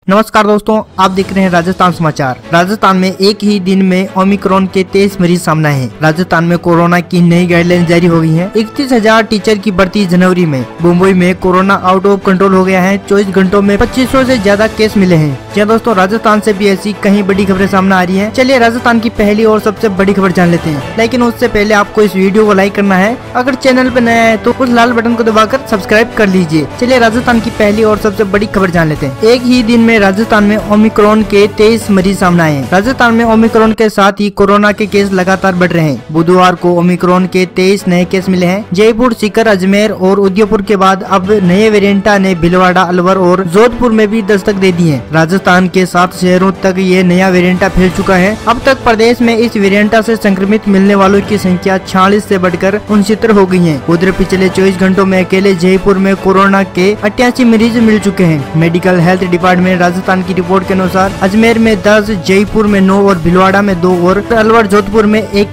नमस्कार दोस्तों, आप देख रहे हैं राजस्थान समाचार। राजस्थान में एक ही दिन में ओमिक्रॉन के 23 मरीज सामने हैं। राजस्थान में कोरोना की नई गाइडलाइन जारी हो गई है। 31,000 टीचर की भर्ती जनवरी में। मुंबई में कोरोना आउट ऑफ कंट्रोल हो गया है। 24 घंटों में 2500 से ज्यादा केस मिले हैं। जी दोस्तों, राजस्थान से भी ऐसी कई बड़ी खबरें सामने आ रही है। चलिए राजस्थान की पहली और सबसे बड़ी खबर जान लेते हैं, लेकिन उससे पहले आपको इस वीडियो को लाइक करना है। अगर चैनल पर नया है तो उस लाल बटन को दबाकर सब्सक्राइब कर लीजिए। चलिए राजस्थान की पहली और सबसे बड़ी खबर जान लेते हैं। एक ही दिन में राजस्थान में ओमिक्रॉन के 23 मरीज सामने आए हैं। राजस्थान में ओमिक्रॉन के साथ ही कोरोना के केस लगातार बढ़ रहे हैं। बुधवार को ओमिक्रॉन के 23 नए केस मिले हैं। जयपुर, सीकर, अजमेर और उदयपुर के बाद अब नए वेरिएंटा ने भीलवाड़ा, अलवर और जोधपुर में भी दस्तक दे दी है। राजस्थान के 7 शहरों तक ये नया वेरिएंटा फैल चुका है। अब तक प्रदेश में इस वेरिएंटा से संक्रमित मिलने वालों की संख्या 46 से बढ़कर 69 हो गई है। उधर पिछले 24 घंटों में अकेले जयपुर में कोरोना के 88 मरीज मिल चुके हैं। मेडिकल हेल्थ डिपार्टमेंट राजस्थान की रिपोर्ट के अनुसार अजमेर में 10, जयपुर में 9 और भीलवाड़ा में 2 और अलवर, जोधपुर में एक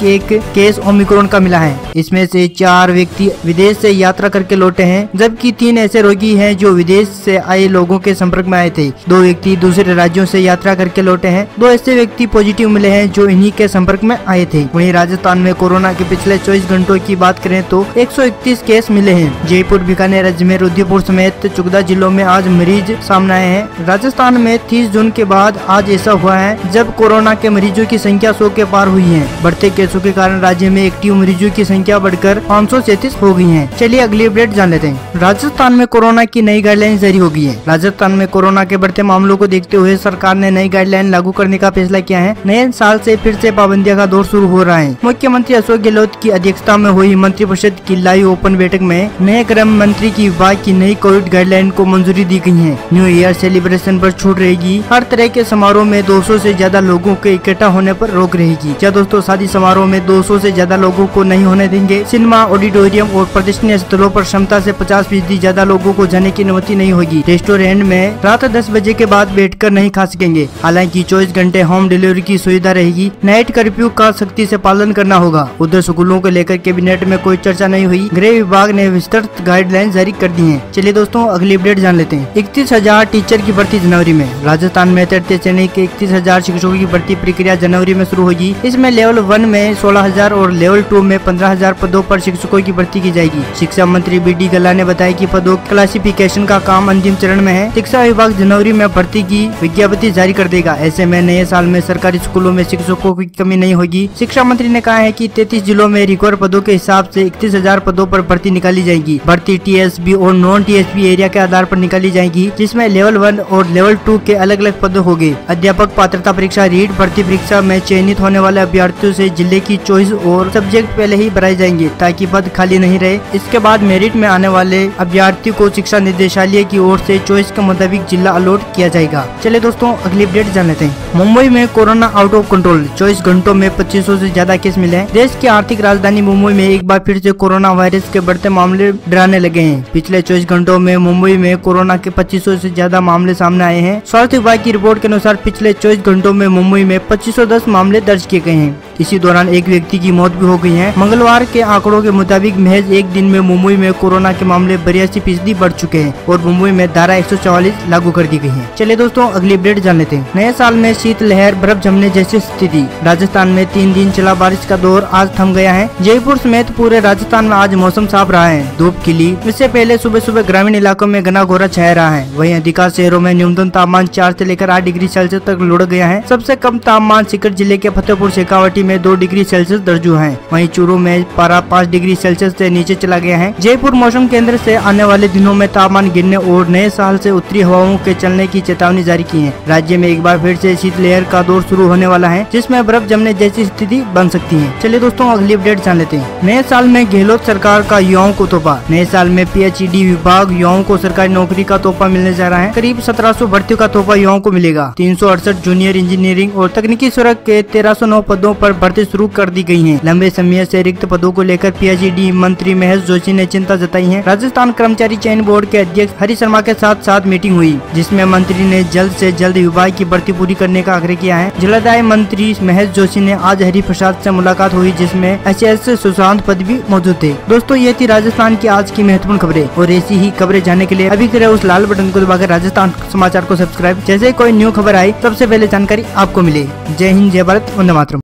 केस ओमिक्रॉन का मिला है। इसमें से 4 व्यक्ति विदेश से यात्रा करके लौटे हैं, जबकि 3 ऐसे रोगी हैं जो विदेश से आए लोगों के संपर्क में आए थे। 2 व्यक्ति दूसरे राज्यों से यात्रा करके लौटे हैं। 2 ऐसे व्यक्ति पॉजिटिव मिले हैं जो इन्हीं के संपर्क में आए थे। वहीं राजस्थान में कोरोना के पिछले 24 घंटों की बात करें तो 131 केस मिले हैं। जयपुर, बीकानेर, अजमेर, उदयपुर समेत 14 जिलों में आज मरीज सामने आए हैं। राजस्थान में 30 जून के बाद आज ऐसा हुआ है जब कोरोना के मरीजों की संख्या 100 के पार हुई है। बढ़ते केसों के कारण राज्य में एक्टिव मरीजों की संख्या बढ़कर 537 हो गई है। चलिए अगली अपडेट जान लेते हैं। राजस्थान में कोरोना की नई गाइडलाइन जारी हो गई है। राजस्थान में कोरोना के बढ़ते मामलों को देखते हुए सरकार ने नई गाइडलाइन लागू करने का फैसला किया है। नए साल से फिर से पाबंदियों का दौर शुरू हो रहा है। मुख्यमंत्री अशोक गहलोत की अध्यक्षता में हुई मंत्रिपरिषद की लाइव ओपन बैठक में नए गृह मंत्री की विभाग की नई कोविड गाइडलाइन को मंजूरी दी गई है। न्यू ईयर सेलिब्रेशन पर छूट रहेगी। हर तरह के समारोह में 200 से ज्यादा लोगों के इकट्ठा होने पर रोक रहेगी। क्या दोस्तों, शादी समारोह में 200 से ज्यादा लोगों को नहीं होने देंगे। सिनेमा, ऑडिटोरियम और प्रदर्शनीय स्थलों पर क्षमता से 50% ज्यादा लोगों को जाने की अनुमति नहीं होगी। रेस्टोरेंट में रात 10 बजे के बाद बैठकर नहीं खा सकेंगे। हालांकि 24 घंटे होम डिलीवरी की सुविधा रहेगी। नाइट कर्फ्यू का सख्ती से पालन करना होगा। उधर स्कूलों को लेकर कैबिनेट में कोई चर्चा नहीं हुई। गृह विभाग ने विस्तृत गाइडलाइन जारी कर दी है। चलिए दोस्तों अगली अपडेट जान लेते हैं। 31,000 टीचर की भर्ती जनवरी में। राजस्थान में तृतीय श्रेणी के 31,000 शिक्षकों की भर्ती प्रक्रिया जनवरी में शुरू होगी। इसमें लेवल 1 में 16,000 और लेवल 2 में 15,000 पदों पर शिक्षकों की भर्ती की जाएगी। शिक्षा मंत्री बी.डी. कल्ला ने बताया कि पदों क्लासिफिकेशन का काम अंतिम चरण में है। शिक्षा विभाग जनवरी में भर्ती की विज्ञप्ति जारी कर देगा। ऐसे में नए साल में सरकारी स्कूलों में शिक्षकों की कमी नहीं होगी। शिक्षा मंत्री ने कहा है कि 33 जिलों में रिकॉर्ड पदों के हिसाब से 31,000 पदों पर भर्ती निकाली जाएगी। भर्ती टीएसबी और नॉन टीएसबी एरिया के आधार पर निकाली जाएगी, जिसमें लेवल 1 और लेवल 2 के अलग अलग पद होंगे। अध्यापक पात्रता परीक्षा, रीट भर्ती परीक्षा में चयनित होने वाले अभ्यर्थियों से जिले की चॉइस और सब्जेक्ट पहले ही भराए जाएंगे ताकि पद खाली नहीं रहे। इसके बाद मेरिट में आने वाले अभ्यर्थियों को शिक्षा निदेशालय की ओर से चॉइस के मुताबिक जिला अलॉट किया जाएगा। चलिए दोस्तों अगली अपडेट जान लेते हैं। मुंबई में कोरोना आउट ऑफ कंट्रोल। 24 घंटों में 2500 से ज्यादा केस मिले हैं। देश की आर्थिक राजधानी मुंबई में एक बार फिर से कोरोना वायरस के बढ़ते मामले डराने लगे हैं। पिछले 24 घंटों में मुंबई में कोरोना के 2500 से ज्यादा मामले सामने आए हैं। स्वास्थ्य विभाग की रिपोर्ट के अनुसार पिछले 24 घंटों में मुंबई में 2510 मामले दर्ज किए गए हैं। इसी दौरान एक व्यक्ति की मौत भी हो गई है। मंगलवार के आंकड़ों के मुताबिक महज एक दिन में मुंबई में कोरोना के मामले 82% बढ़ चुके हैं और मुंबई में धारा 144 लागू कर दी गई है। चलिए दोस्तों अगली अपडेट जान लेते हैं। नए साल में शीतलहर, बर्फ जमने जैसी स्थिति। राजस्थान में 3 दिन चला बारिश का दौर आज थम गया है। जयपुर समेत पूरे राजस्थान में आज मौसम साफ रहा है। धूप खिली। इससे पहले सुबह सुबह ग्रामीण इलाकों में घना कोहरा छाया रहा है। वहीं अधिकांश शहरों में न्यूनतम तापमान 4 से लेकर 8 डिग्री सेल्सियस तक लुढ़क गया है। सबसे कम तापमान सीकर जिले के फतेहपुर शेखावाटी में 2 डिग्री सेल्सियस दर्ज हुआ है। वहीं चूरू में पारा 5 डिग्री सेल्सियस से नीचे चला गया है। जयपुर मौसम केंद्र से आने वाले दिनों में तापमान गिरने और नए साल से उत्तरी हवाओं के चलने की चेतावनी जारी की है। राज्य में एक बार फिर से शीतलहर का दौर शुरू होने वाला है, जिसमें बर्फ जमने जैसी स्थिति बन सकती है। चलिए दोस्तों अगली अपडेट जान लेते हैं। नए साल में गहलोत सरकार का युवाओं को तोहफा। नए साल में पीएचईडी विभाग युवाओं को सरकारी नौकरी का तोहफा मिलने जा रहा है। करीब 1700 भर्तियों का तोहफा युवाओं को मिलेगा। 368 जूनियर इंजीनियरिंग और तकनीकी स्वर्ग के 1309 पदों पर भर्ती शुरू कर दी गई है। लंबे समय से रिक्त पदों को लेकर पीएचईडी मंत्री महेश जोशी ने चिंता जताई है। राजस्थान कर्मचारी चयन बोर्ड के अध्यक्ष हरी शर्मा के साथ मीटिंग हुई, जिसमें मंत्री ने जल्द से जल्द विभाग की भर्ती पूरी करने का आग्रह किया है। जिलादाय मंत्री महेश जोशी ने आज हरि प्रसाद से मुलाकात हुई, जिसमें एचएस सुशांत पद भी मौजूद थे। दोस्तों, ये थी राजस्थान की आज की महत्वपूर्ण खबरें, और ऐसी ही खबरें जानने के लिए अभी करें उस लाल बटन को दबाकर राजस्थान समाचार को सब्सक्राइब। जैसे कोई न्यू खबर आई सबसे पहले जानकारी आपको मिले। जय हिंद, जय भारत, वंदे मातरम।